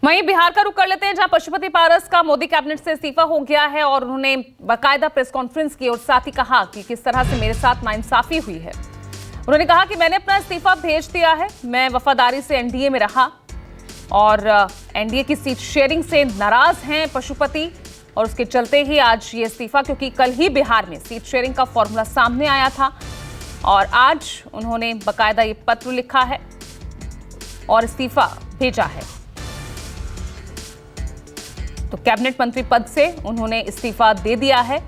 वहीं बिहार का रुख कर लेते हैं, जहां पशुपति पारस का मोदी कैबिनेट से इस्तीफा हो गया है और उन्होंने बाकायदा प्रेस कॉन्फ्रेंस की और साथ ही कहा कि किस तरह से मेरे साथ नाइंसाफी हुई है। उन्होंने कहा कि मैंने अपना इस्तीफा भेज दिया है, मैं वफादारी से एनडीए में रहा और एनडीए की सीट शेयरिंग से नाराज हैं पशुपति और उसके चलते ही आज ये इस्तीफा, क्योंकि कल ही बिहार में सीट शेयरिंग का फॉर्मूला सामने आया था और आज उन्होंने बाकायदा ये पत्र लिखा है और इस्तीफा भेजा है। तो कैबिनेट मंत्री पद से उन्होंने इस्तीफा दे दिया है।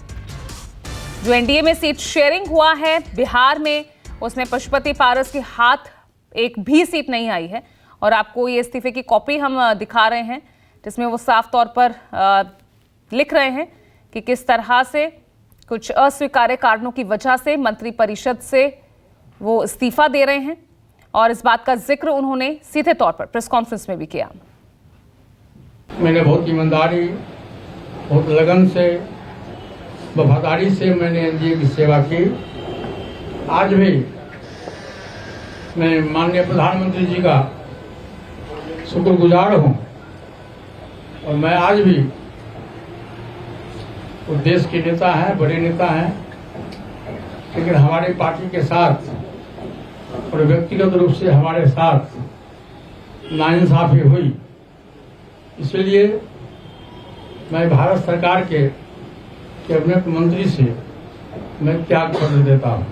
जो एनडीए में सीट शेयरिंग हुआ है बिहार में, उसमें पशुपति पारस के हाथ एक भी सीट नहीं आई है और आपको ये इस्तीफे की कॉपी हम दिखा रहे हैं, जिसमें वो साफ तौर पर लिख रहे हैं कि किस तरह से कुछ अस्वीकार्य कारणों की वजह से मंत्रिपरिषद से वो इस्तीफा दे रहे हैं और इस बात का जिक्र उन्होंने सीधे तौर पर प्रेस कॉन्फ्रेंस में भी किया। मैंने बहुत ईमानदारी, बहुत लगन से, वफादारी से मैंने एनडीए की सेवा की। आज भी मैं माननीय प्रधानमंत्री जी का शुक्रगुजार हूँ और मैं आज भी वो देश के नेता हैं, बड़े नेता हैं, लेकिन हमारी पार्टी के साथ और व्यक्तिगत रूप से हमारे साथ नाइंसाफी हुई, इसलिए मैं भारत सरकार के कैबिनेट मंत्री से मैं त्याग पत्र देता हूं।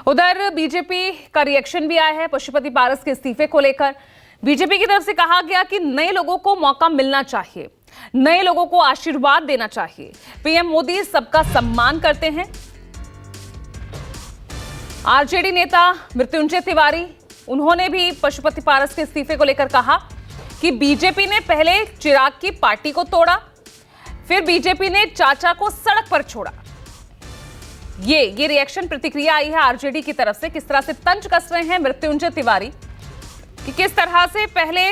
उधर बीजेपी का रिएक्शन भी आया है पशुपति पारस के इस्तीफे को लेकर। बीजेपी की तरफ से कहा गया कि नए लोगों को मौका मिलना चाहिए, नए लोगों को आशीर्वाद देना चाहिए। पीएम मोदी सबका सम्मान करते हैं। आरजेडी नेता मृत्युंजय तिवारी, उन्होंने भी पशुपति पारस के इस्तीफे को लेकर कहा कि बीजेपी ने पहले चिराग की पार्टी को तोड़ा, फिर बीजेपी ने चाचा को सड़क पर छोड़ा। ये रिएक्शन प्रतिक्रिया आई है आरजेडी की तरफ से। किस तरह से तंज कस रहे हैं मृत्युंजय तिवारी कि किस तरह से पहले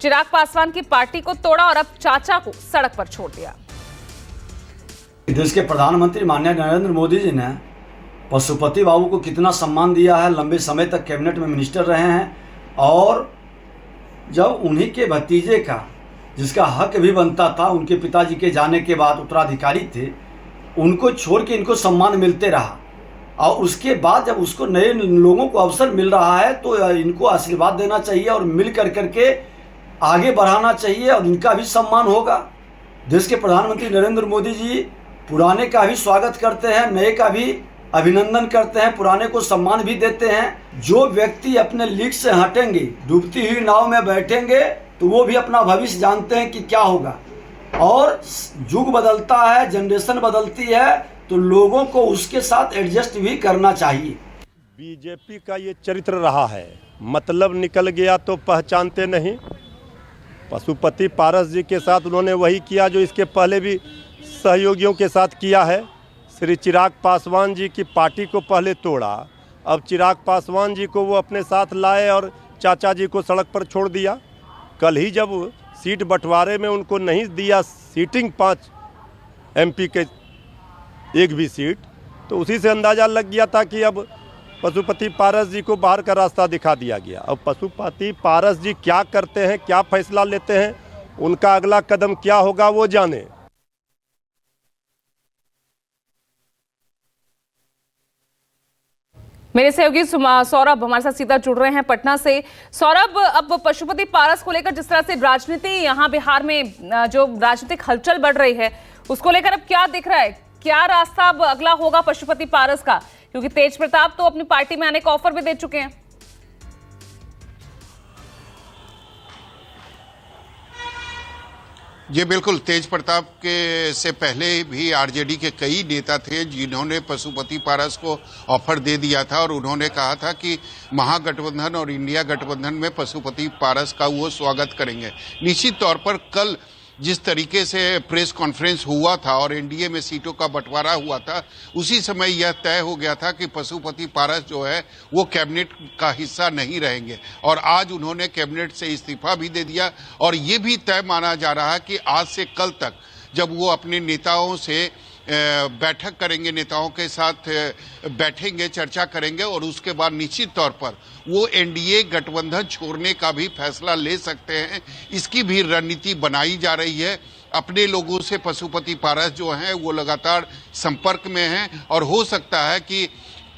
चिराग पासवान की पार्टी को तोड़ा और अब चाचा को सड़क पर छोड़ दिया। देश के प्रधानमंत्री माननीय नरेंद्र मोदी जी ने पशुपति बाबू को कितना सम्मान दिया है। लंबे समय तक कैबिनेट में मिनिस्टर रहे हैं और जब उन्हीं के भतीजे का, जिसका हक भी बनता था, उनके पिताजी के जाने के बाद उत्तराधिकारी थे, उनको छोड़ के इनको सम्मान मिलते रहा और उसके बाद जब उसको नए लोगों को अवसर मिल रहा है तो इनको आशीर्वाद देना चाहिए और मिल करके आगे बढ़ाना चाहिए और इनका भी सम्मान होगा। देश के प्रधानमंत्री नरेंद्र मोदी जी पुराने का भी स्वागत करते हैं, नए का भी अभिनंदन करते हैं, पुराने को सम्मान भी देते हैं। जो व्यक्ति अपने लीड से हटेंगे, डूबती हुई नाव में बैठेंगे, तो वो भी अपना भविष्य जानते हैं कि क्या होगा। और युग बदलता है, जनरेशन बदलती है, तो लोगों को उसके साथ एडजस्ट भी करना चाहिए। बीजेपी का ये चरित्र रहा है, मतलब निकल गया तो पहचानते नहीं। पशुपति पारस जी के साथ उन्होंने वही किया जो इसके पहले भी सहयोगियों के साथ किया है। श्री चिराग पासवान जी की पार्टी को पहले तोड़ा, अब चिराग पासवान जी को वो अपने साथ लाए और चाचा जी को सड़क पर छोड़ दिया। कल ही जब सीट बंटवारे में उनको नहीं दिया सीटिंग 5 एमपी के एक भी सीट, तो उसी से अंदाज़ा लग गया था कि अब पशुपति पारस जी को बाहर का रास्ता दिखा दिया गया। अब पशुपति पारस जी क्या करते हैं, क्या फैसला लेते हैं, उनका अगला कदम क्या होगा वो जाने। मेरे सहयोगी सौरभ हमारे साथ सीधा जुड़ रहे हैं पटना से। सौरभ, अब पशुपति पारस को लेकर जिस तरह से राजनीति यहाँ बिहार में जो राजनीतिक हलचल बढ़ रही है, उसको लेकर अब क्या दिख रहा है? क्या रास्ता अब अगला होगा पशुपति पारस का? क्योंकि तेज प्रताप तो अपनी पार्टी में आने का ऑफर भी दे चुके हैं। जी बिल्कुल, तेज प्रताप के से पहले भी आरजेडी के कई नेता थे जिन्होंने पशुपति पारस को ऑफर दे दिया था और उन्होंने कहा था कि महागठबंधन और इंडिया गठबंधन में पशुपति पारस का वो स्वागत करेंगे। निश्चित तौर पर कल जिस तरीके से प्रेस कॉन्फ्रेंस हुआ था और एनडीए में सीटों का बंटवारा हुआ था, उसी समय यह तय हो गया था कि पशुपति पारस जो है वो कैबिनेट का हिस्सा नहीं रहेंगे और आज उन्होंने कैबिनेट से इस्तीफा भी दे दिया। और ये भी तय माना जा रहा है कि आज से कल तक जब वो अपने नेताओं से बैठक करेंगे, नेताओं के साथ बैठेंगे, चर्चा करेंगे और उसके बाद निश्चित तौर पर वो एनडीए गठबंधन छोड़ने का भी फैसला ले सकते हैं। इसकी भी रणनीति बनाई जा रही है। अपने लोगों से पशुपति पारस जो हैं वो लगातार संपर्क में हैं और हो सकता है कि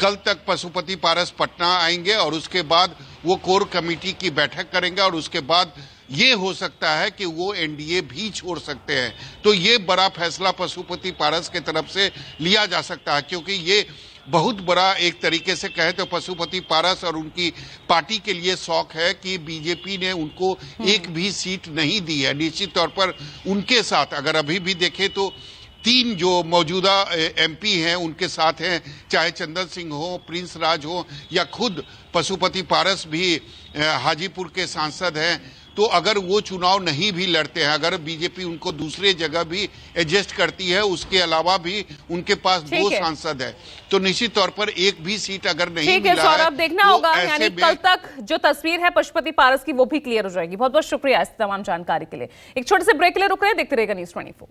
कल तक पशुपति पारस पटना आएंगे और उसके बाद वो कोर कमेटी की बैठक करेंगे और उसके बाद ये हो सकता है कि वो एनडीए भी छोड़ सकते हैं। तो ये बड़ा फैसला पशुपति पारस के तरफ से लिया जा सकता है, क्योंकि ये बहुत बड़ा एक तरीके से कहे तो पशुपति पारस और उनकी पार्टी के लिए शौक है कि बीजेपी ने उनको एक भी सीट नहीं दी है। निश्चित तौर पर उनके साथ अगर अभी भी देखें तो 3 जो मौजूदा एमपी हैं उनके साथ हैं, चाहे चंदन सिंह हो, प्रिंस राज हो या खुद पशुपति पारस भी हाजीपुर के सांसद हैं। तो अगर वो चुनाव नहीं भी लड़ते हैं, अगर बीजेपी उनको दूसरे जगह भी एडजस्ट करती है, उसके अलावा भी उनके पास 2 सांसद है, तो निश्चित तौर पर एक भी सीट अगर नहीं मिला है, सौरभ देखना होगा, यानी कल तक जो तस्वीर है पशुपति पारस की वो भी क्लियर हो जाएगी। बहुत बहुत शुक्रिया इस तमाम जानकारी के लिए। एक छोटे से ब्रेक के लिए रुक रहे हैं, देखते रहेगा न्यूज़ 24।